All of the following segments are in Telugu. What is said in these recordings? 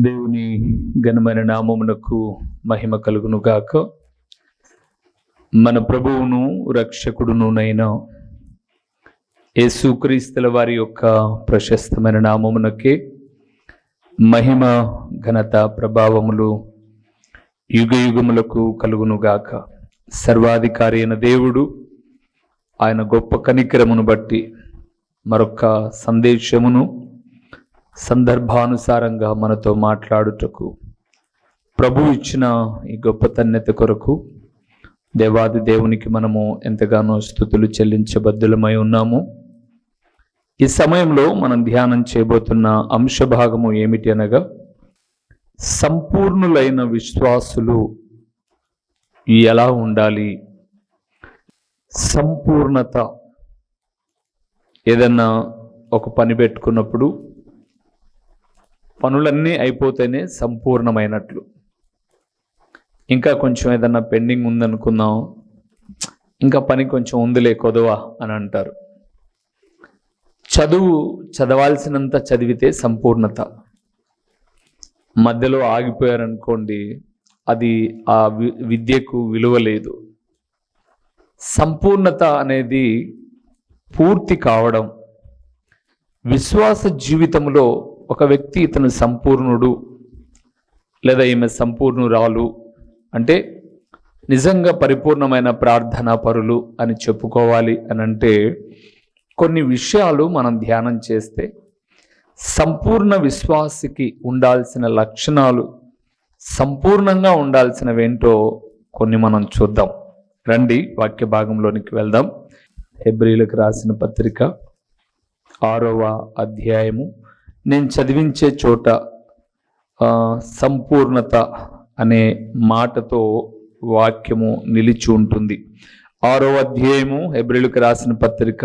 దేవుని ఘనమైన నామమునకు మహిమ కలుగును గాక. మన ప్రభువును రక్షకుడునునైన యేసుక్రీస్తుల వారి యొక్క ప్రశస్తమైన నామమునకే మహిమ ఘనత ప్రభావములు యుగ యుగములకు కలుగును గాక. సర్వాధికారి అయిన దేవుడు ఆయన గొప్ప కనికరమును బట్టి మరొక సందేశమును సందర్భానుసారంగా మనతో మాట్లాడుటకు ప్రభు ఇచ్చిన ఈ గొప్ప ధన్యత కొరకు దేవాది దేవునికి మనము ఎంతగానో స్తుతులు చెల్లించబద్దులమై ఉన్నాము. ఈ సమయంలో మనం ధ్యానం చేయబోతున్న అంశభాగము ఏమిటి అనగా, సంపూర్ణులైన విశ్వాసులు ఎలా ఉండాలి. సంపూర్ణత, ఏదన్నా ఒక పని పెట్టుకున్నప్పుడు పనులన్నీ అయిపోతేనే సంపూర్ణమైనట్లు. ఇంకా కొంచెం ఏదన్నా పెండింగ్ ఉందనుకుందాం, ఇంకా పని కొంచెం ఉందిలే కొదవా అని అంటారు. చదవాల్సినంత చదివితే సంపూర్ణత. మధ్యలో ఆగిపోయారనుకోండి, అది ఆ విద్యకు విలువ లేదు. సంపూర్ణత అనేది పూర్తి కావడం. విశ్వాస జీవితంలో ఒక వ్యక్తి ఇతను సంపూర్ణుడు లేదా ఈమె సంపూర్ణురాలు అంటే నిజంగా పరిపూర్ణమైన ప్రార్థనా పరులు అని చెప్పుకోవాలి అని అంటే, కొన్ని విషయాలు మనం ధ్యానం చేస్తే సంపూర్ణ విశ్వాసికి ఉండాల్సిన లక్షణాలు, సంపూర్ణంగా ఉండాల్సినవేంటో కొన్ని మనం చూద్దాం. రండి వాక్య భాగంలోనికి వెళ్దాం. హెబ్రీలకు రాసిన పత్రిక 6వ అధ్యాయము. నేను చదివించే చోట సంపూర్ణత అనే మాటతో వాక్యము నిలిచి ఉంటుంది. 6వ అధ్యాయము హెబ్రీలకు రాసిన పత్రిక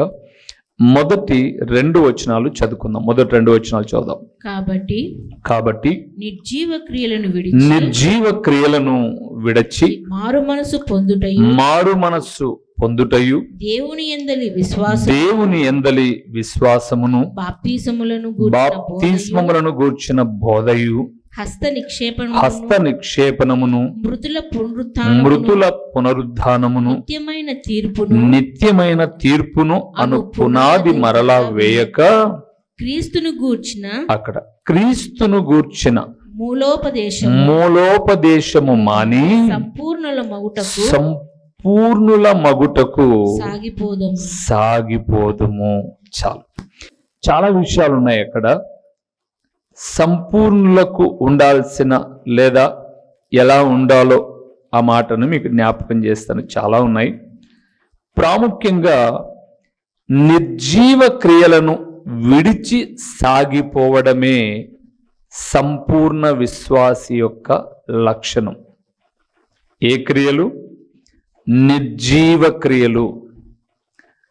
మొదటి 2 వచనాలు చదువుకుందాం. మొదటి 2 వచనాలు చదువుదాం. కాబట్టి నిర్జీవ క్రియలను విడచి మారు మనస్సు పొందుటయు దేవుని యందలి విశ్వాసమును బాప్తిస్మములను గూర్చిన బోధయు హస్త నిక్షేపణమును మృతుల పునరుద్ధానమును నిత్యమైన తీర్పును అను పునాది మరలా వేయక క్రీస్తును గూర్చిన మూలోపదేశము మాని సంపూర్ణుల మగుటకు సాగిపోదుము. చాలా విషయాలు ఉన్నాయి అక్కడ. సంపూర్ణులకు ఉండాల్సిన లేదా ఎలా ఉండాలో ఆ మాటను మీకు జ్ఞాపకం చేస్తాను. చాలా ఉన్నాయి. ప్రాముఖ్యంగా నిర్జీవ క్రియలను విడిచి సాగిపోవడమే సంపూర్ణ విశ్వాసి యొక్క లక్షణం. ఏ క్రియలు? నిర్జీవ క్రియలు.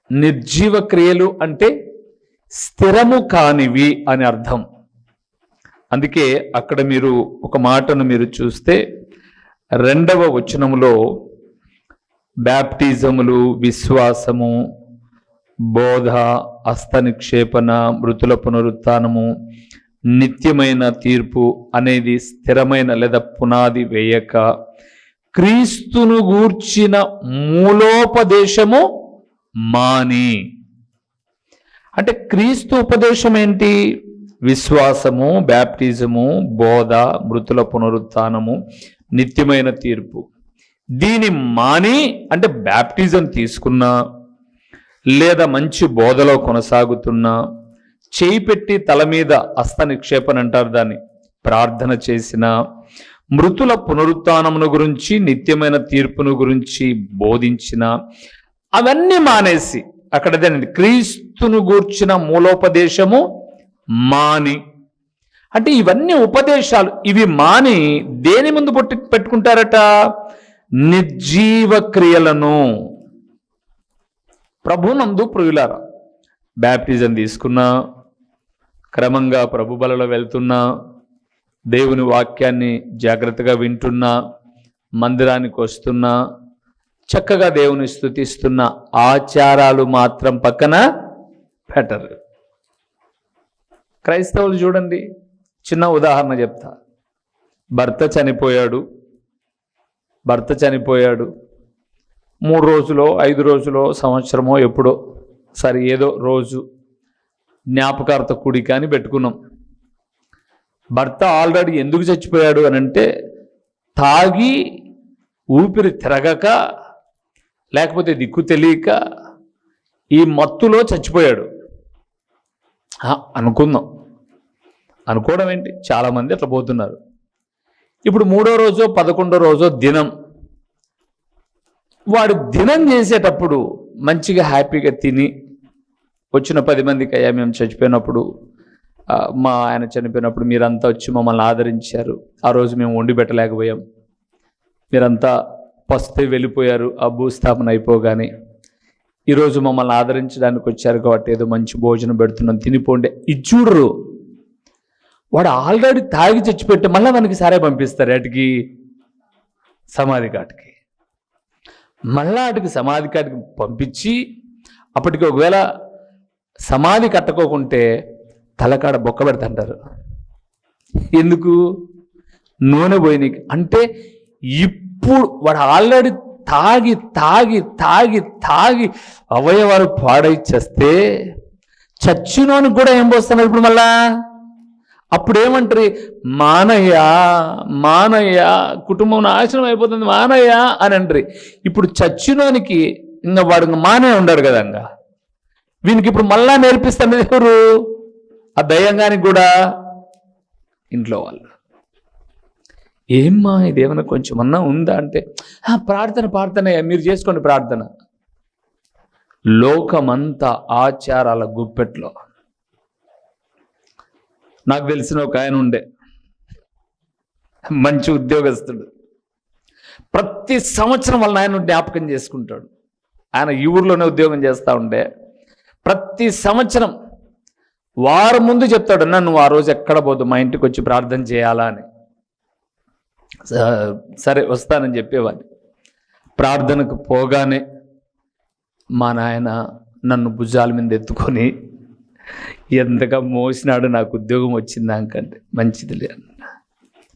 నిర్జీవ క్రియలు అంటే స్థిరము కానివి అని అర్థం. అందుకే అక్కడ మీరు ఒక మాటను మీరు చూస్తే 2వ వచనములో బ్యాప్టిజములు, విశ్వాసము, బోధ, హస్త నిక్షేపణ, మృతుల పునరుత్థానము, నిత్యమైన తీర్పు అనేది స్థిరమైన లేదా పునాది వేయక క్రీస్తును గూర్చిన మూలోపదేశము మాని. అంటే క్రీస్తు ఉపదేశం ఏంటి? విశ్వాసము, బ్యాప్టిజము, బోధ, మృతుల పునరుత్థానము, నిత్యమైన తీర్పు. దీని మాని అంటే బ్యాప్టిజం తీసుకున్నా లేదా మంచి బోధలో కొనసాగుతున్నా, చేయి పెట్టి తల మీద హస్త నిక్షేపణ అంటారు దాన్ని, ప్రార్థన చేసిన, మృతుల పునరుత్థానమును గురించి, నిత్యమైన తీర్పును గురించి బోధించిన, అవన్నీ మానేసి అక్కడదే క్రీస్తును గూర్చిన మూలోపదేశము మాని. అంటే ఇవన్నీ ఉపదేశాలు. ఇవి మాని దేని ముందు పెట్టుకుంటారట? నిర్జీవ క్రియలను. ప్రభునందు ప్రియులారా, బ్యాప్టిజం తీసుకున్నా, క్రమంగా ప్రభు బలలో వెళ్తున్నా, దేవుని వాక్యాన్ని జాగ్రత్తగా వింటున్నా, మందిరానికి వస్తున్నా, చక్కగా దేవుని స్తుతిస్తున్న, ఆచారాలు మాత్రం పక్కన పెట్టరు. క్రైస్తవులు చూడండి, చిన్న ఉదాహరణ చెప్తా. భర్త చనిపోయాడు 3 రోజులో 5 రోజులో సంవత్సరమో ఎప్పుడో సరే ఏదో రోజు జ్ఞాపకార్థ కూడిక అని పెట్టుకున్నాం. భర్త ఆల్రెడీ ఎందుకు చచ్చిపోయాడు అని అంటే తాగి ఊపిరి తిరగక లేకపోతే దిక్కు తెలియక ఈ మత్తులో చచ్చిపోయాడు అనుకుందాం. అనుకోవడం ఏంటి, చాలామంది అట్లా పోతున్నారు. ఇప్పుడు 3వ రోజో 11వ రోజో దినం, వాడు దినం చేసేటప్పుడు మంచిగా హ్యాపీగా తిని వచ్చిన 10 మందికి అయ్యా మేము చచ్చిపోయినప్పుడు మా ఆయన చనిపోయినప్పుడు మీరంతా వచ్చి మమ్మల్ని ఆదరించారు, ఆ రోజు మేము వండి పెట్టలేకపోయాం, మీరంతా పస్తే వెళ్ళిపోయారు ఆ భూస్థాపన అయిపోగానే, ఈరోజు మమ్మల్ని ఆదరించడానికి వచ్చారు కాబట్టి ఏదో మంచి భోజనం పెడుతున్నాం తినిపోండి ఇచ్చుడురు. వాడు ఆల్రెడీ తాగి చచ్చిపెట్టి మళ్ళీ మనకి సారే పంపిస్తారు అటుకి సమాధి కాటికి. మళ్ళా అటుకి సమాధి కాటికి పంపించి అప్పటికి ఒకవేళ సమాధి కట్టుకోకుంటే తలకాడ బొక్క పెడతాంటారు. ఎందుకు? నూనె పోయినకి. అంటే ఇప్పుడు వాడు ఆల్రెడీ తాగి తాగి తాగి తాగి అవయవాలు పాడైచేస్తే చచ్చినోనికి కూడా ఏం పోస్తున్నారు ఇప్పుడు మళ్ళా. అప్పుడేమంటారు, మానయ్యా మానయ్య కుటుంబం నాశనం అయిపోతుంది మానయ్య అని అంటారు. ఇప్పుడు చచ్చినోనికి ఇంకా వాడు మానే ఉండాడు కదా, ఇంకా వీనికి ఇప్పుడు మళ్ళా నేర్పిస్తాను ఎవరు? ఆ దయ్యంగానికి కూడా ఇంట్లో వాళ్ళు. ఏమ్మా ఇదేమన్నా కొంచెమన్నా ఉందా అంటే ప్రార్థన మీరు చేసుకోండి ప్రార్థన. లోకమంతా ఆచారాల గుప్పెట్లో. నాకు తెలిసిన ఒక ఆయన ఉండే, మంచి ఉద్యోగస్తుడు, ప్రతి సంవత్సరం వాళ్ళ ఆయన జ్ఞాపకం చేసుకుంటాడు. ఆయన ఈ ఊర్లోనే ఉద్యోగం చేస్తూ ఉండే ప్రతి సంవత్సరం వారం ముందు చెప్తాడు, నువ్వు ఆ రోజు ఎక్కడ పోదు మా ఇంటికి వచ్చి ప్రార్థన చేయాలా అని. సరే వస్తానని చెప్పేవాడిని. ప్రార్థనకు పోగానే మా నాయన నన్ను భుజాల మీద ఎత్తుకొని ఎంతగా మోసినాడు, నాకు ఉద్యోగం వచ్చిందాకంటే మంచిది లే అన్న,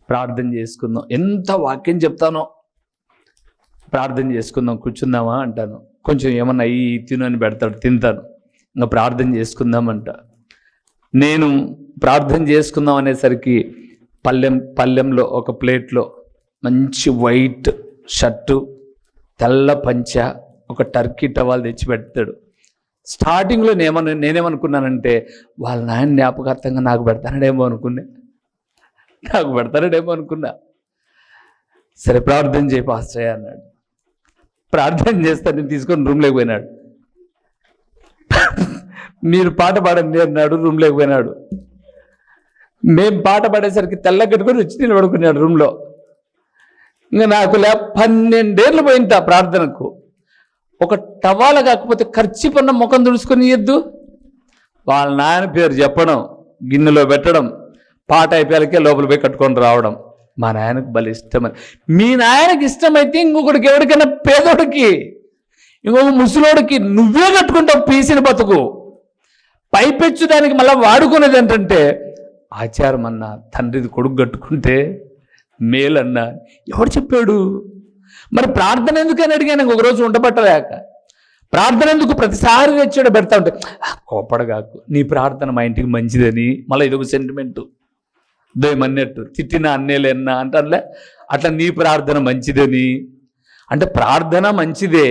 ప్రార్థన చేసుకుందాం, ఎంత వాక్యం చెప్తానో ప్రార్థన చేసుకుందాం కూర్చుందామా అంటాను. కొంచెం ఏమన్నా ఈ తిను అని పెడతాడు, తింటాను, ఇంకా ప్రార్థన చేసుకుందామంట. నేను ప్రార్థన చేసుకుందాం అనేసరికి పళ్ళెంలో ఒక ప్లేట్లో మంచి వైట్ షర్టు తెల్ల పంచ ఒక టర్కీ టవాల్ తెచ్చి పెడతాడు. స్టార్టింగ్లో నేనేమనుకున్నానంటే వాళ్ళ నాయన జ్ఞాపకార్థంగా నాకు పెడతానడేమో అనుకున్నా. సరే ప్రార్థన చేయి పాస్టర్ అన్నాడు. ప్రార్థన చేస్తాను, నేను తీసుకొని రూమ్లోకి పోయినాడు. మీరు పాట పాడండి అన్నాడు, రూమ్లోకి పోయినాడు. మేం పాట పాడేసరికి తెల్ల కట్టుకొని వచ్చి నిలబడుకున్నాడు రూమ్లో. ఇంకా నాకు 12 ఏళ్ళు పోయింది ఆ ప్రార్థనకు. ఒక టవాల కాకపోతే ఖర్చు పన్న ముఖం తుడుచుకొని ఇద్దు, వాళ్ళ నాయన పేరు చెప్పడం, గిన్నెలో పెట్టడం, పాట అయిపోయాలకే లోపల పోయి కట్టుకొని రావడం. మా నాయనకు భలే ఇష్టమని. మీ నాయనకి ఇష్టమైతే ఇంకొకటికి ఎవరికైనా పేదోడికి ఇంకొక ముసలోడికి నువ్వే కట్టుకుంటావు పీసిన బతుకు. పైపెచ్చు దానికి మళ్ళీ వాడుకునేది ఏంటంటే ఆచారం అన్నా, తండ్రిది కొడుకు కట్టుకుంటే మేలన్నా ఎవడు చెప్పాడు? మరి ప్రార్థన ఎందుకని అడిగాను ఒకరోజు ఉండబట్టలేక. ప్రార్థన ఎందుకు ప్రతిసారి తెచ్చాడు పెడతా ఉంటే కోపడగాకు, నీ ప్రార్థన మా ఇంటికి మంచిదని మళ్ళీ ఇదొక సెంటిమెంటు దయమన్నట్టు. తిట్టిన అన్నేలేన్నా అంటారులే, అట్లా నీ ప్రార్థన మంచిదని. అంటే ప్రార్థన మంచిదే,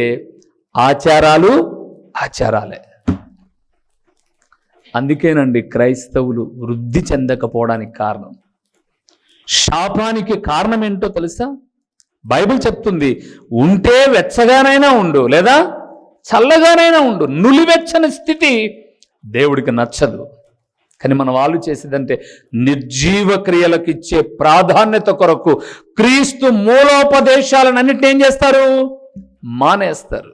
ఆచారాలు ఆచారాలే. అందుకేనండి క్రైస్తవులు వృద్ధి చెందకపోవడానికి కారణం. శాపానికి కారణం ఏంటో తెలుసా? బైబిల్ చెప్తుంది, ఉంటే వెచ్చగానైనా ఉండు లేదా చల్లగానైనా ఉండు, నులివెచ్చని స్థితి దేవుడికి నచ్చదు. కానీ మన వాళ్ళు చేసేదంటే నిర్జీవ క్రియలకు ఇచ్చే ప్రాధాన్యత కొరకు క్రీస్తు మూలోపదేశాలను అన్నిటిని ఏం చేస్తారు? మానేస్తారు.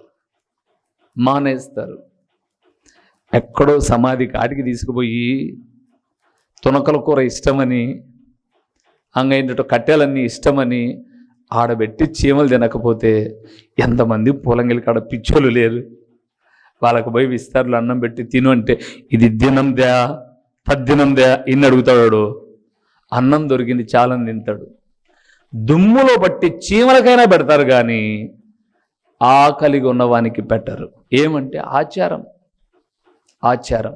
ఎక్కడో సమాధి కాటికి తీసుకుపోయి తునకల కూర ఇష్టమని, అంగైనట్టు కట్టెలన్నీ ఇష్టమని ఆడబెట్టి చీమలు తినకపోతే ఎంతమంది పూలంగిలి కాడ పిచ్చోళ్ళు లేరు. వాళ్ళకు పోయి విస్తారులు అన్నం పెట్టి తిను అంటే ఇది దినందా తద్దినందా ఇన్ని అడుగుతాడు. అన్నం దొరికింది చాలని తింటాడు. దుమ్ములో బట్టి చీమలకైనా పెడతారు కానీ ఆకలిగా ఉన్నవానికి పెట్టరు. ఏమంటే ఆచారం. ఆచారం.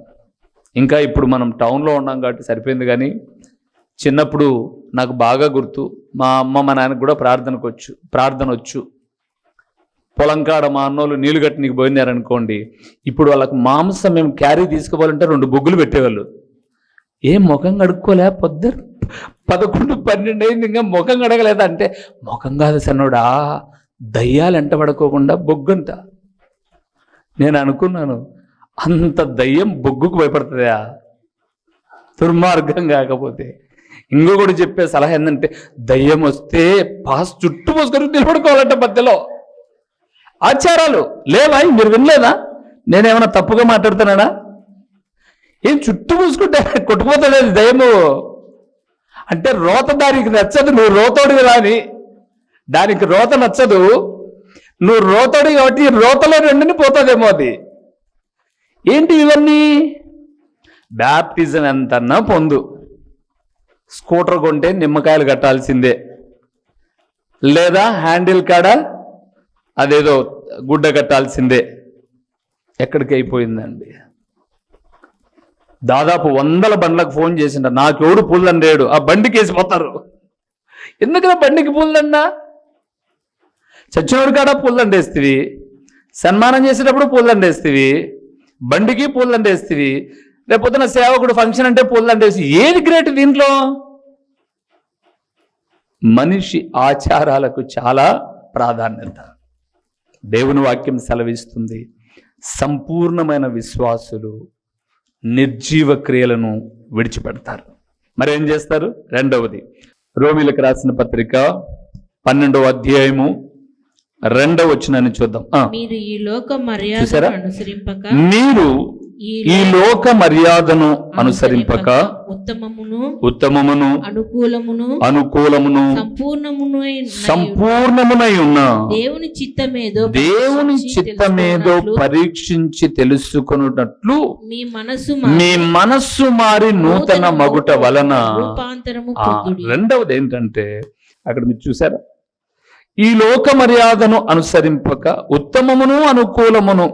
ఇంకా ఇప్పుడు మనం టౌన్లో ఉన్నాం కాబట్టి సరిపోయింది, కానీ చిన్నప్పుడు నాకు బాగా గుర్తు, మా అమ్మ మా నాన్నకు కూడా ప్రార్థన వచ్చు. పొలం కాడ మా అన్నోళ్ళు నీళ్ళు గట్టనికి పోయినారనుకోండి, ఇప్పుడు వాళ్ళకి మాంసం మేము క్యారీ తీసుకుపోవాలంటే 2 బొగ్గులు పెట్టేవాళ్ళు. ఏం ముఖం కడుక్కోలే, 11-12 అయింది, ఇంకా ముఖం కడగలేదా అంటే, ముఖం కాదు సన్నోడా, దయ్యాలు ఎంట పడుకోకుండా బొగ్గంట. నేను అనుకున్నాను, అంత దయ్యం బొగ్గుకు భయపడుతుందా? దుర్మార్గం కాకపోతే. ఇంకొకటి చెప్పే సలహా ఏంటంటే, దయ్యం వస్తే చుట్టూ పోసుకొని నిలబడుకోవాలంట మధ్యలో. ఆచారాలు లేవా? మీరు వినలేదా? నేనేమన్నా తప్పుగా మాట్లాడుతున్నానా? ఏం చుట్టూ పూసుకుంటే కొట్టుకుపోతుంది అది దయ్యము అంటే. రోత దానికి నచ్చదు, నువ్వు రోతోడివి రాని, దానికి రోత నచ్చదు, నువ్వు రోతోడి కాబట్టి రోతలో 2 పోతుందేమో అది. ఏంటి ఇవన్నీ? బ్యాప్టిజం ఎంతన్నా పొందు, స్కూటర్ కొంటే నిమ్మకాయలు కట్టాల్సిందే, లేదా హ్యాండిల్ కాడ అదేదో గుడ్డ కట్టాల్సిందే. ఎక్కడికి అయిపోయిందండి? దాదాపు 100 బండ్లకు ఫోన్ చేసిండ, నాకెవడు పూలండేడు, ఆ బండికి వేసిపోతారు. ఎందుకన్నా బండికి పూలండా? చచ్చినోడి కాడ పూలండేస్తేవి, సన్మానం చేసేటప్పుడు పూలండేస్తేవి, బండికి పూలండేస్తేవి, రేపొద్దున సేవకుడు ఫంక్షన్ అంటే పూలండేసి. ఏది గ్రేట్ దీంట్లో? మనిషి ఆచారాలకు చాలా ప్రాధాన్యత. దేవుని వాక్యం సెలవిస్తుంది, సంపూర్ణమైన విశ్వాసులు నిర్జీవ క్రియలను విడిచిపెడతారు. మరి ఏం చేస్తారు? 2వది, రోమీలకు రాసిన పత్రిక 12వ అధ్యాయము 2వ వచనాన్ని చూద్దాం. మీరు ఈ లోక మర్యాదను అనుసరింపక, మీరు ఈ లోక మర్యాదను అనుసరింపక ఉత్తమమును అనుకూలమును సంపూర్ణమునై ఉన్న దేవుని చిత్తమేదో పరీక్షించి తెలుసుకొనుటట్లు మీ మనస్సు మారి నూతన మగుట వలన. 2వది ఏంటంటే, అక్కడ మీరు చూసారా, ఈ లోక మర్యాదను అనుసరింపక ఉత్తమమును అనుకూలమును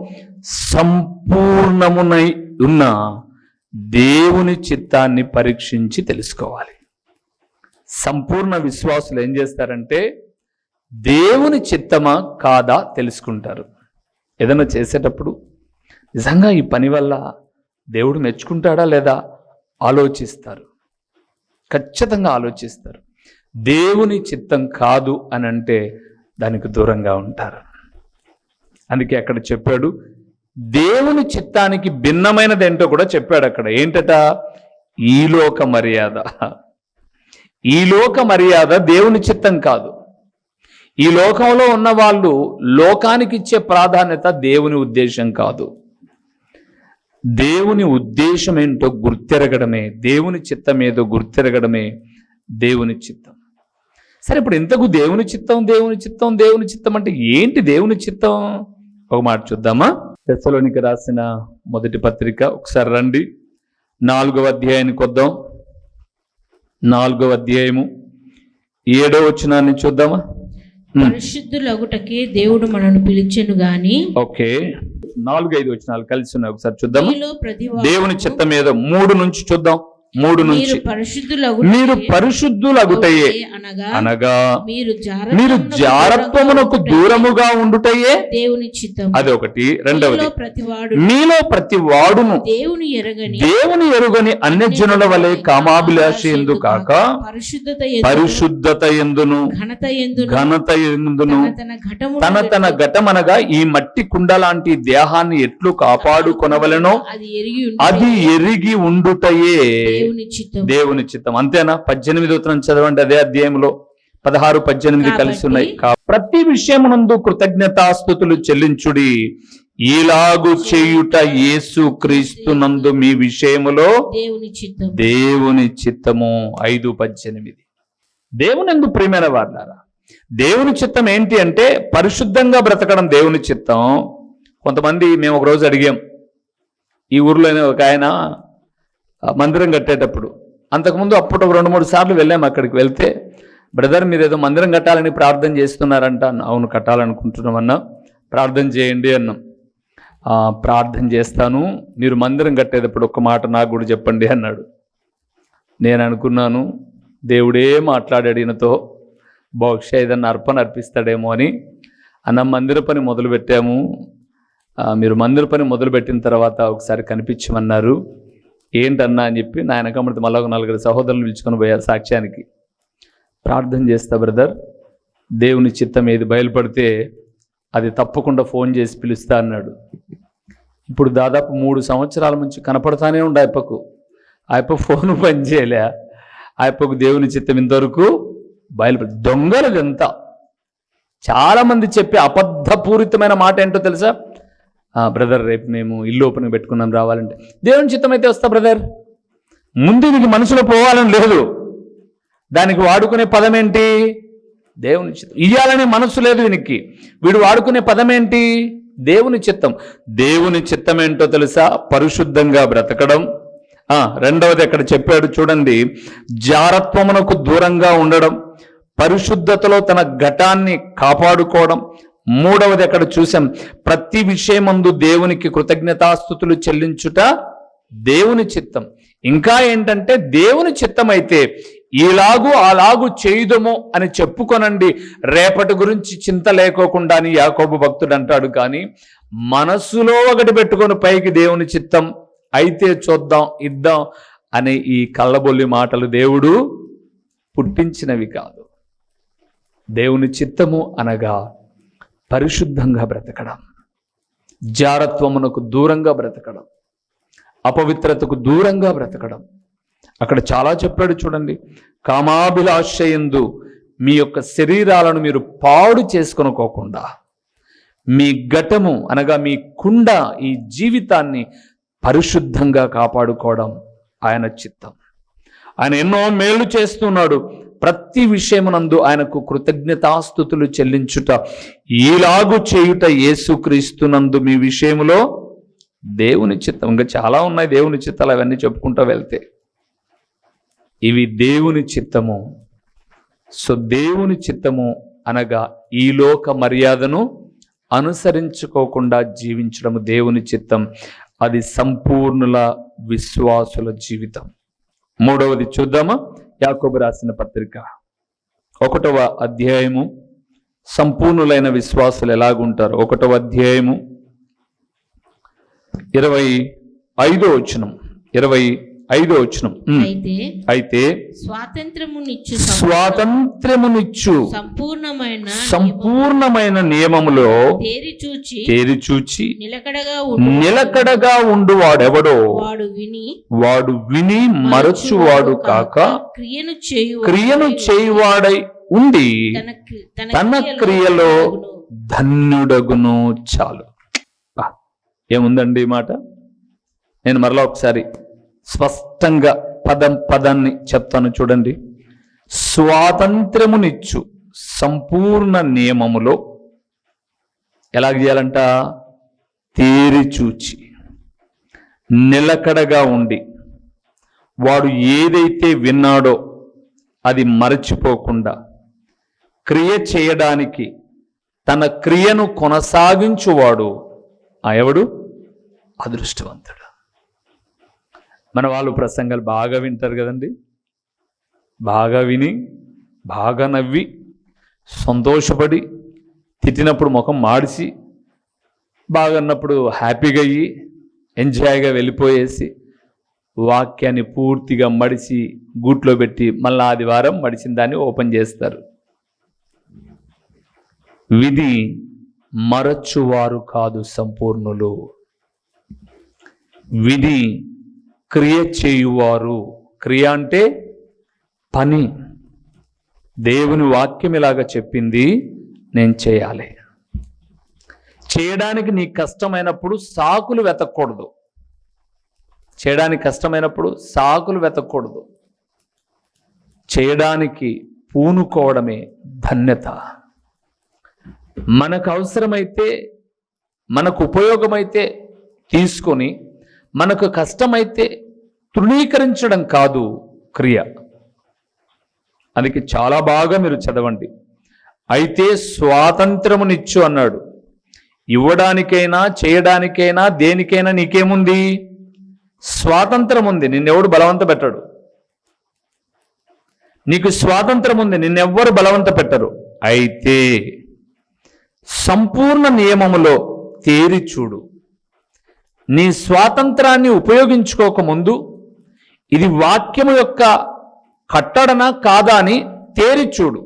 సంపూర్ణమునై ఉన్న దేవుని చిత్తాన్ని పరీక్షించి తెలుసుకోవాలి. సంపూర్ణ విశ్వాసులు ఏం చేస్తారంటే, దేవుని చిత్తమా కాదా తెలుసుకుంటారు. ఏదైనా చేసేటప్పుడు నిజంగా ఈ పని వల్ల దేవుడు మెచ్చుకుంటాడా లేదా ఆలోచిస్తారు, ఖచ్చితంగా ఆలోచిస్తారు. దేవుని చిత్తం కాదు అని అంటే దానికి దూరంగా ఉంటారు. అందుకే అక్కడ చెప్పాడు, దేవుని చిత్తానికి భిన్నమైనది ఏంటో కూడా చెప్పాడు అక్కడ. ఏంటట? ఈ లోక మర్యాద. ఈ లోక మర్యాద దేవుని చిత్తం కాదు. ఈ లోకంలో ఉన్న వాళ్ళు లోకానికి ఇచ్చే ప్రాధాన్యత దేవుని ఉద్దేశం కాదు. దేవుని ఉద్దేశం ఏంటో గుర్తెరగడమే, దేవుని చిత్తం ఏదో గుర్తెరగడమే దేవుని చిత్తం. సరే, ఇప్పుడు ఇంతకు దేవుని చిత్తం అంటే ఏంటి? దేవుని చిత్తం ఒక మాట చూద్దామా? తెస్సలోనికి రాసిన మొదటి పత్రిక ఒకసారి రండి, 4వ అధ్యాయానికి వద్దాం. 4వ అధ్యాయము 7వ వచనాన్ని చూద్దామా? పరిశుద్ధులగుటకే దేవుడు మనల్ని పిలిచెను గాని. ఓకే, 4-5 వచనాలు కలిసి ఉన్నాయి, ఒకసారి చూద్దామా? దేవుని చిత్తం ఏదో 3 నుంచి చూద్దాం. 3 నుంచి, మీరు పరిశుద్ధులగుటయే అనగా మీరు జారత్వమునకు దూరముగా ఉండుటయే దేవుని చిత్తం. అదొకటి. 2వది, మీలో ప్రతి వాడును దేవుని ఎరుగని అన్యజనుల వలె కామాభిలాష ఎందు కాక పరిశుద్ధత ఎందును ఘనత ఎందును తన ఘటమనగా ఈ మట్టి కుండ లాంటి దేహాన్ని ఎట్లు కాపాడుకొనవలెనో అది ఎరిగి ఉండుటయే దేవుని చిత్తం. అంతేనా? 18వ వచనం చదవండి, అదే అధ్యాయంలో 16-18 కలిసి ఉన్నాయి. ప్రతి విషయమునందు కృతజ్ఞతాస్తుతులు చెల్లించుడి, ఇలాగు చేయుట యేసు క్రీస్తునందు మీ విషయములో దేవుని చిత్తము. 5:18. దేవునందు ప్రియమైన వారులారా, దేవుని చిత్తం ఏంటి అంటే పరిశుద్ధంగా బ్రతకడం దేవుని చిత్తం. కొంతమంది, మేము ఒక రోజు అడిగాం, ఈ ఊర్లోనే ఒక ఆయన మందిరం కట్టేటప్పుడు, అంతకుముందు అప్పుడు 2-3 సార్లు వెళ్ళాము. అక్కడికి వెళ్తే బ్రదర్ మీరు ఏదో మందిరం కట్టాలని ప్రార్థన చేస్తున్నారంట. అవును కట్టాలనుకుంటున్నామన్నా, ప్రార్థన చేయండి అన్నాం. ప్రార్థన చేస్తాను, మీరు మందిరం కట్టేటప్పుడు ఒక్క మాట నాకు కూడా చెప్పండి అన్నాడు. నేను అనుకున్నాను దేవుడే మాట్లాడాడు ఈయనతో, బహుశా ఏదన్నా అర్పణ అర్పిస్తాడేమో అని. అన్న మందిర పని మొదలుపెట్టాము, మీరు మందిర పని మొదలుపెట్టిన తర్వాత ఒకసారి కనిపించమన్నారు. ఏంటన్నా అని చెప్పి నా వెనకమ్మడితో మళ్ళీ ఒక 4 సహోదరులు పిలుచుకొని పోయారు సాక్ష్యానికి. ప్రార్థన చేస్తా బ్రదర్, దేవుని చిత్తం ఏది బయలుపడితే అది తప్పకుండా ఫోన్ చేసి పిలుస్తా అన్నాడు. ఇప్పుడు దాదాపు 3 సంవత్సరాల నుంచి కనపడతానే ఉండే ఆయప్పకు. ఆయప్ప ఫోను పని చేయలే. ఆయప్పకు దేవుని చిత్తం ఇంతవరకు బయలుపడి దొంగలదంతా. చాలామంది చెప్పే అబద్ధపూరితమైన మాట ఏంటో తెలుసా? బ్రదర్ రేపు మేము ఇల్లు ఓపెన్ పెట్టుకున్నాం రావాలంటే, దేవుని చిత్తం అయితే వస్తా బ్రదర్. ముందు నీకు మనసులో పోవాలని లేదు, దానికి వాడుకునే పదం ఏంటి? దేవుని చిత్తం. ఇయ్యాలనే మనసు లేదు వీనికి, వీడు వాడుకునే పదం ఏంటి? దేవుని చిత్తం. దేవుని చిత్తం ఏంటో తెలుసా? పరిశుద్ధంగా బ్రతకడం. రెండవది ఎక్కడ చెప్పాడు చూడండి, జారత్వమునకు దూరంగా ఉండడం, పరిశుద్ధతలో తన ఘటాన్ని కాపాడుకోవడం. మూడవది ఎక్కడ చూసాం, ప్రతి విషయమందు దేవునికి కృతజ్ఞతాస్తుతులు చెల్లించుట దేవుని చిత్తం. ఇంకా ఏంటంటే దేవుని చిత్తం అయితే ఇలాగూ అలాగూ చేయుదము అని చెప్పుకొనండి, రేపటి గురించి చింత లేకోకుండా అని యాకోబు భక్తుడు అంటాడు. కానీ మనసులో ఒకటి పెట్టుకొని పైకి దేవుని చిత్తం అయితే చూద్దాం ఇద్దాం అనే ఈ కళ్ళబొల్లి మాటలు దేవుడు పుట్టించినవి కాదు. దేవుని చిత్తము అనగా పరిశుద్ధంగా బ్రతకడం, జారత్వమునకు దూరంగా బ్రతకడం, అపవిత్రతకు దూరంగా బ్రతకడం. అక్కడ చాలా చెప్పాడు చూడండి, కామాభిలాషయందు మీ యొక్క శరీరాలను మీరు పాడు చేసుకొనుకోకుండా మీ ఘటము అనగా మీ కుండ ఈ జీవితాన్ని పరిశుద్ధంగా కాపాడుకోవడం ఆయన చిత్తం. ఆయన ఎన్నో మేలు చేస్తున్నాడు, ప్రతి విషయమునందు ఆయనకు కృతజ్ఞతాస్తుతులు చెల్లించుట, ఈలాగు చేయుట యేసుక్రీస్తునందు మీ విషయములో దేవుని చిత్తం. ఇంకా చాలా ఉన్నాయి దేవుని చిత్తాలు, అవన్నీ చెప్పుకుంటూ వెళ్తే ఇవి దేవుని చిత్తము. సో దేవుని చిత్తము అనగా ఈ లోక మర్యాదను అనుసరించుకోకుండా జీవించడం దేవుని చిత్తం. అది సంపూర్ణుల విశ్వాసుల జీవితం. మూడవది చూద్దామా? యాకోబు రాసిన పత్రిక 1వ అధ్యాయము, సంపూర్ణులైన విశ్వాసులు ఎలాగుంటారు. 1వ అధ్యాయము 25వ వచనం. అయితే స్వాతంత్రమునిచ్చు సంపూర్ణమైన నియమములో తేరిచూచి నిలకడగా ఉండు వాడెవడో వాడు విని మరచువాడు కాక క్రియను చేయువాడై ఉండి తన క్రియలో ధన్యుడగును. చాలు. ఏముందండి ఈ మాట? నేను మరలా ఒకసారి స్పష్టంగా పదాన్ని చెప్తాను చూడండి. స్వాతంత్రమునిచ్చు సంపూర్ణ నియమములో ఎలాగ చేయాలంట? తేరిచూచి నిలకడగా ఉండి, వాడు ఏదైతే విన్నాడో అది మరచిపోకుండా క్రియ చేయడానికి తన క్రియను కొనసాగించువాడు ఎవడు? అదృష్టవంతుడు. మన వాళ్ళు ప్రసంగాలు బాగా వింటారు కదండి, బాగా విని బాగా నవ్వి సంతోషపడి, తిట్టినప్పుడు ముఖం మాడిసి, బాగా అన్నప్పుడు హ్యాపీగా అయ్యి ఎంజాయ్గా వెళ్ళిపోయేసి వాక్యాన్ని పూర్తిగా మడిసి గూట్లో పెట్టి మళ్ళీ ఆదివారం మడిచిన దాన్ని ఓపెన్ చేస్తారు. విధి మరచువారు కాదు సంపూర్ణులు, విధి క్రియ చేయువారు. క్రియ అంటే పని. దేవుని వాక్యం ఇలాగా చెప్పింది, నేను చేయాలి. చేయడానికి నీకు కష్టమైనప్పుడు సాకులు వెతకూడదు. చేయడానికి కష్టమైనప్పుడు సాకులు వెతకూడదు. చేయడానికి పూనుకోవడమే ధన్యత. మనకు అవసరమైతే, మనకు ఉపయోగమైతే తీసుకొని, మనకు కష్టమైతే తృణీకరించడం కాదు క్రియ. అందుకే చాలా బాగా మీరు చదవండి. అయితే స్వాతంత్రమునిచ్చు అన్నాడు. ఇవ్వడానికైనా చేయడానికైనా దేనికైనా నీకేముంది? స్వాతంత్రం ఉంది. నిన్నెవడు బలవంత పెట్టడు. నీకు స్వాతంత్రం ఉంది, నిన్నెవ్వరు బలవంత పెట్టరు. అయితే సంపూర్ణ నియమములో తేరి చూడు. నీ స్వాతంత్రాన్ని ఉపయోగించుకోకముందు ఇది వాక్యము యొక్క కట్టడన కాదా అని తేరి చూడు.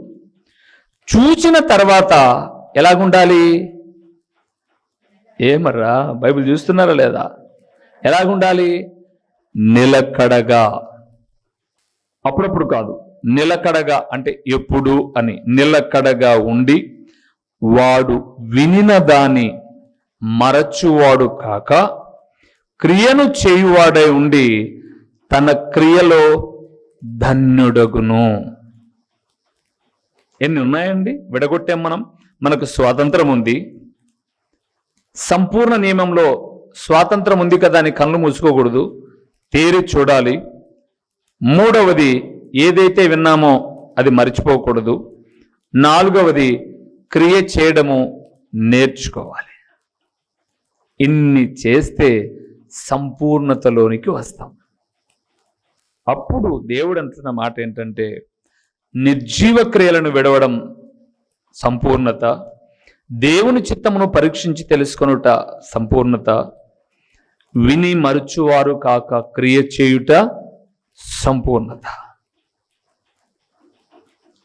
చూచిన తర్వాత ఎలాగుండాలి? ఏమర్రా బైబిల్ చూస్తున్నారా లేదా? ఎలాగుండాలి? నిలకడగా. అప్పుడప్పుడు కాదు, నిలకడగా అంటే ఎప్పుడు అని. నిలకడగా ఉండి వాడు వినిన దాన్ని మరచువాడు కాక క్రియను చేయువాడై ఉండి తన క్రియలో ధన్యుడగును. ఎన్ని ఉన్నాయండి? విడగొట్టాం మనం. మనకు స్వాతంత్రం ఉంది, సంపూర్ణ నియమంలో స్వాతంత్రం ఉంది కదా అని కళ్ళు మూసుకోకూడదు, తేరి చూడాలి. మూడవది, ఏదైతే విన్నామో అది మర్చిపోకూడదు. నాలుగవది, క్రియ చేయడము నేర్చుకోవాలి. ఇన్ని చేస్తే సంపూర్ణతలోనికి వస్తాం. అప్పుడు దేవుడు అంటున్న మాట ఏంటంటే, నిర్జీవ క్రియలను విడవడం సంపూర్ణత, దేవుని చిత్తమును పరీక్షించి తెలుసుకొనుట సంపూర్ణత, విని మరచువారు కాక క్రియ చేయుట సంపూర్ణత.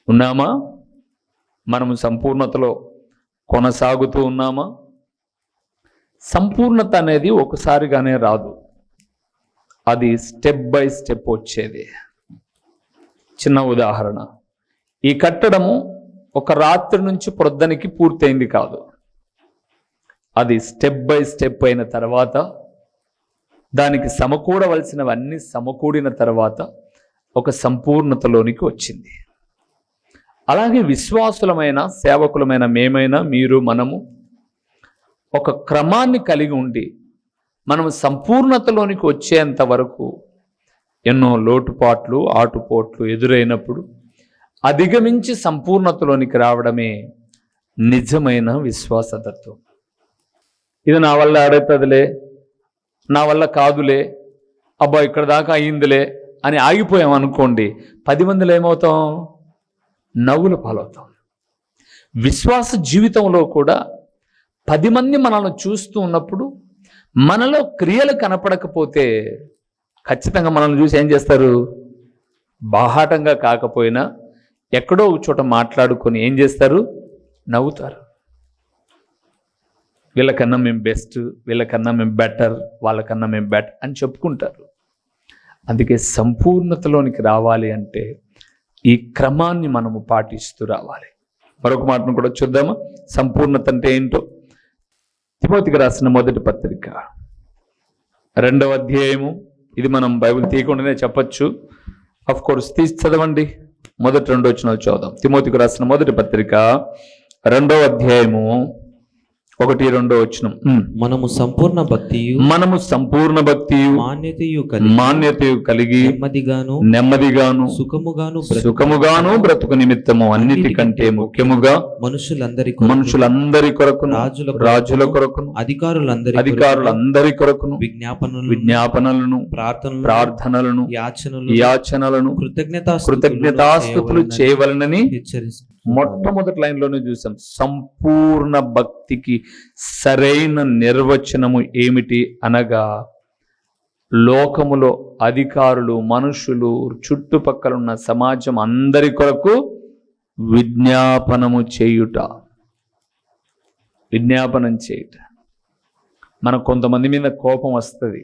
ఉన్నామా? మనము సంపూర్ణతలో కొనసాగుతూ ఉన్నామా? సంపూర్ణత అనేది ఒకసారిగానే రాదు, అది స్టెప్ బై స్టెప్ వచ్చేది. చిన్న ఉదాహరణ, ఈ కట్టడము ఒక రాత్రి నుంచి ప్రొద్దనికి పూర్తయింది కాదు. అది స్టెప్ బై స్టెప్ అయిన తర్వాత, దానికి సమకూడవలసినవన్నీ సమకూడిన తర్వాత ఒక సంపూర్ణతలోనికి వచ్చింది. అలాగే విశ్వాసులమైన సేవకులమైన మేమైనా, మీరు, మనము ఒక క్రమాన్ని కలిగి ఉండి మనము సంపూర్ణతలోనికి వచ్చేంత వరకు ఎన్నో లోటుపాట్లు, ఆటుపోట్లు ఎదురైనప్పుడు అధిగమించి సంపూర్ణతలోనికి రావడమే నిజమైన విశ్వాసతత్వం. ఇది నా వల్ల ఆడవుతుందిలే, నా వల్ల కాదులే, అబ్బా ఇక్కడ దాకా అయ్యిందిలే అని ఆగిపోయాం అనుకోండి, 10 మందిలో ఏమవుతాం? నవ్వుల పాలవుతాం. విశ్వాస జీవితంలో కూడా 10 మంది మనల్ని చూస్తూ ఉన్నప్పుడు మనలో క్రియలు కనపడకపోతే ఖచ్చితంగా మనల్ని చూసి ఏం చేస్తారు? బాహాటంగా కాకపోయినా ఎక్కడో ఒక చోట మాట్లాడుకొని ఏం చేస్తారు? నవ్వుతారు. వీళ్ళకన్నా మేము బెస్ట్, వీళ్ళకన్నా మేము బెటర్, వాళ్ళకన్నా మేము బెటర్ అని చెప్పుకుంటారు. అందుకే సంపూర్ణతలోనికి రావాలి అంటే ఈ క్రమాన్ని మనము పాటిస్తూ రావాలి. మరొక మాటను కూడా చూద్దామా? సంపూర్ణత అంటే ఏంటో. తిమోతికి రాసిన మొదటి పత్రిక 2వ అధ్యాయము. ఇది మనం బైబిల్ తీయకుండానే చెప్పచ్చు, అఫ్ కోర్స్ తీసి చదవండి. మొదటి 2 వచనాలు చదువుదాం. తిమోతికి రాసిన మొదటి పత్రిక 2వ అధ్యాయము 1-2 వచనం. మనము సంపూర్ణ భక్తియు మాన్యతయు కలిగి నెమ్మదిగాను సుఖముగాను బ్రతుకు నిమిత్తము అన్నిటికంటే ముఖ్యముగా మనుషులందరి కొరకును రాజుల కొరకును అధికారులందరి కొరకును విజ్ఞాపనలను ప్రార్థనలను యాచనలను కృతజ్ఞతాస్తుతులు చేయవలనని హెచ్చరిస్తూ మొట్టమొదటి లైన్లోనే చూసాం. సంపూర్ణ భక్తికి సరైన నిర్వచనము ఏమిటి అనగా, లోకములో అధికారులు, మనుషులు, చుట్టుపక్కల ఉన్న సమాజం అందరి కొరకు విజ్ఞాపనం చేయుట. మనకు కొంతమంది మీద కోపం వస్తుంది.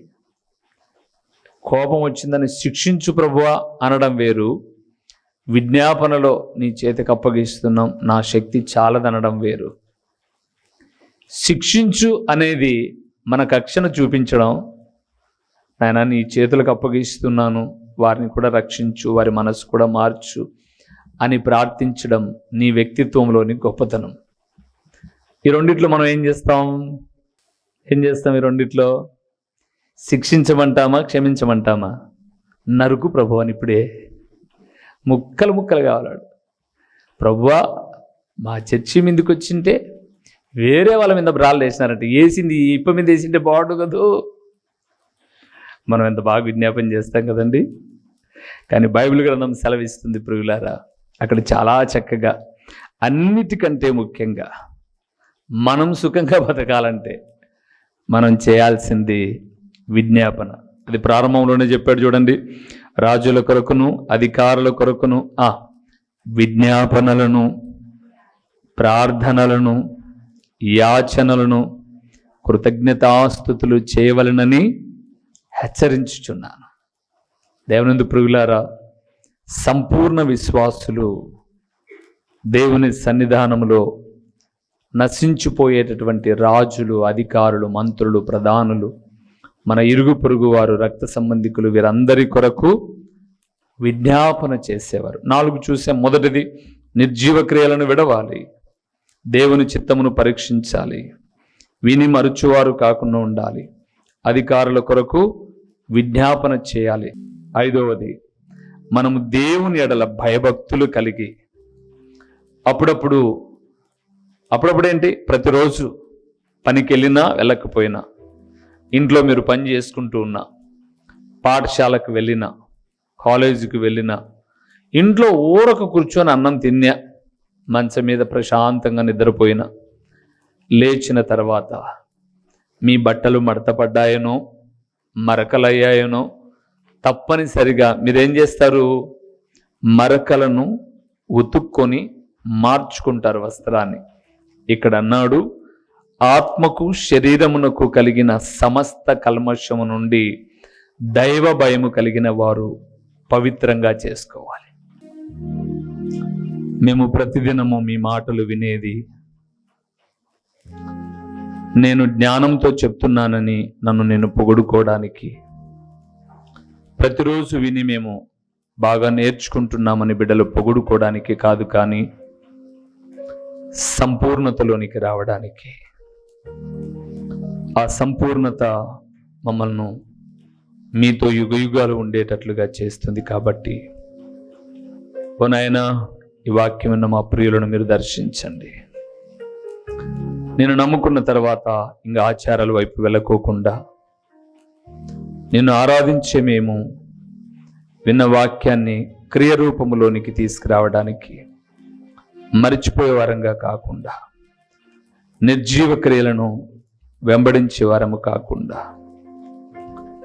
కోపం వచ్చిందని శిక్షించు ప్రభువా అనడం వేరు, విజ్ఞాపనలో నీ చేతికి అప్పగిస్తున్నాం, నా శక్తి చాలదనడం వేరు. శిక్షించు అనేది మన కక్షను చూపించడం, నాయనా నీ చేతులకు అప్పగిస్తున్నాను, వారిని కూడా రక్షించు, వారి మనసు కూడా మార్చు అని ప్రార్థించడం నీ వ్యక్తిత్వంలోని గొప్పతనం. ఈ రెండిట్లో మనం ఏం చేస్తాం? ఈ రెండిట్లో శిక్షించమంటామా క్షమించమంటామా? నరుకు ప్రభు అని ఇప్పుడే ముక్కలు ముక్కలు కావాలాడు. ప్రభువా, మా చర్చి మీదకి వచ్చింటే వేరే వాళ్ళ మీద బ్రాళ్ళు వేసినారంటే, వేసింది ఇప్ప మీద వేసింటే బాగుండు కదూ. మనం ఎంత బాగా విజ్ఞాపన చేస్తాం కదండి. కానీ బైబిల్ గ్రంథం సెలవిస్తుంది ప్రియులారా, అక్కడ చాలా చక్కగా అన్నిటికంటే ముఖ్యంగా మనం సుఖంగా బతకాలంటే మనం చేయాల్సింది విజ్ఞాపన. అది ప్రారంభంలోనే చెప్పాడు చూడండి, రాజుల కొరకును అధికారుల కొరకును విజ్ఞాపనలను, ప్రార్థనలను, యాచనలను, కృతజ్ఞతాస్తుతులు చేయవలెనని హెచ్చరించుచున్నాను. దేవునందు ప్రియులారా, సంపూర్ణ విశ్వాసులు దేవుని సన్నిధానములో నశించిపోయేటటువంటి రాజులు, అధికారులు, మంత్రులు, ప్రధానులు, మన ఇరుగు పొరుగు వారు, రక్త సంబంధికులు, వీరందరి కొరకు విజ్ఞాపన చేసేవారు. 4 చూసాం. మొదటిది, నిర్జీవ క్రియలను విడవాలి, దేవుని చిత్తమును పరీక్షించాలి, విని మరుచువారు కాకుండా ఉండాలి, అధికారుల కొరకు విజ్ఞాపన చేయాలి. 5వది, మనము దేవుని ఎడల భయభక్తులు కలిగి అప్పుడప్పుడు ఏంటి, ప్రతిరోజు పనికి వెళ్ళినా వెళ్ళకపోయినా, ఇంట్లో మీరు పని చేసుకుంటూ ఉన్నా, పాఠశాలకు వెళ్ళినా, కాలేజీకి వెళ్ళినా, ఇంట్లో ఊరక కూర్చొని అన్నం తిన్నా, మంచం మీద ప్రశాంతంగా నిద్రపోయినా, లేచిన తర్వాత మీ బట్టలు మడతపడ్డాయనో మరకలయ్యాయనో తప్పనిసరిగా మీరేం చేస్తారు, మరకలను ఉతుక్కొని మార్చుకుంటారు వస్త్రాన్ని. ఇక్కడ అన్నాడు, ఆత్మకు శరీరమునకు కలిగిన సమస్త కల్మషము నుండి దైవ భయము కలిగిన వారు పవిత్రంగా చేసుకోవాలి. మేము ప్రతిదినము మీ మాటలు వినేది, నేను జ్ఞానంతో చెప్తున్నానని నన్ను నేను పొగుడుకోవడానికి, ప్రతిరోజు విని మేము బాగా నేర్చుకుంటున్నామని బిడ్డలు పొగుడుకోవడానికి కాదు, కానీ సంపూర్ణతలోనికి రావడానికి. ఆ సంపూర్ణత మమ్మల్ని మీతో యుగయుగాలు ఉండేటట్లుగా చేస్తుంది. కాబట్టి ఓ నాయనా, ఈ వాక్యం విన్న మా ప్రియులను మీరు దర్శించండి. నేను నమ్ముకున్న తర్వాత ఇంకా ఆచారాల వైపు వెళ్ళకోకుండా నిన్ను ఆరాధించే మేము విన్న వాక్యాన్ని క్రియరూపములోనికి తీసుకురావడానికి మరిచిపోయే వారంగా కాకుండా, నిర్జీవ క్రియలను వెంబడించే వారము కాకుండా,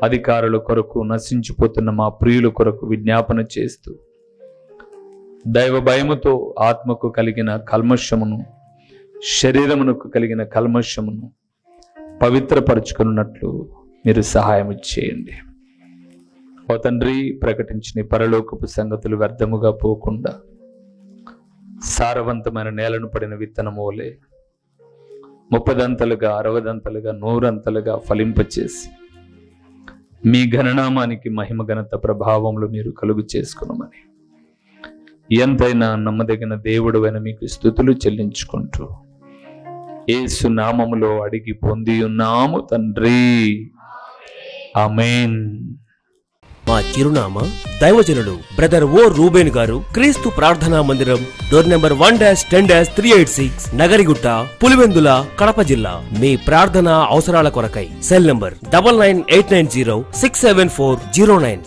అధికారుల కొరకు నశించిపోతున్న మా ప్రియుల కొరకు విజ్ఞాపన చేస్తూ, దైవ భయముతో ఆత్మకు కలిగిన కల్మషమును, శరీరమునకు కలిగిన కల్మషమును పవిత్రపరుచుకున్నట్లు మీరు సహాయం చేయండి. ఓ తండ్రి, ప్రకటించిన పరలోకపు సంగతులు వ్యర్థముగా పోకుండా సారవంతమైన నేలను పడిన విత్తనము వలె 30దంతలుగా, 60దంతలుగా, 100అంతలుగా ఫలింపచేసి మీ ఘననామానికి మహిమ, ఘనత, ప్రభావములు మీరు కలుగు చేసుకునమని ఎంతైనా నమ్మదగిన దేవుడు అయిన మీకు స్తుతులు చెల్లించుకుంటూ యేసు నామములో అడిగి పొంది ఉన్నాము తండ్రి, ఆమేన్. మా చిరునామా దైవజనుడు బ్రదర్ ఓ రూబేన్ గారు, క్రీస్తు ప్రార్థనా మందిరం, డోర్ నెంబర్ 1-10-386, నగరిగుట్ట, పులివెందుల, కడప జిల్లా. మీ ప్రార్థనా అవసరాల కొరకై సెల్ నంబర్ 9989067409.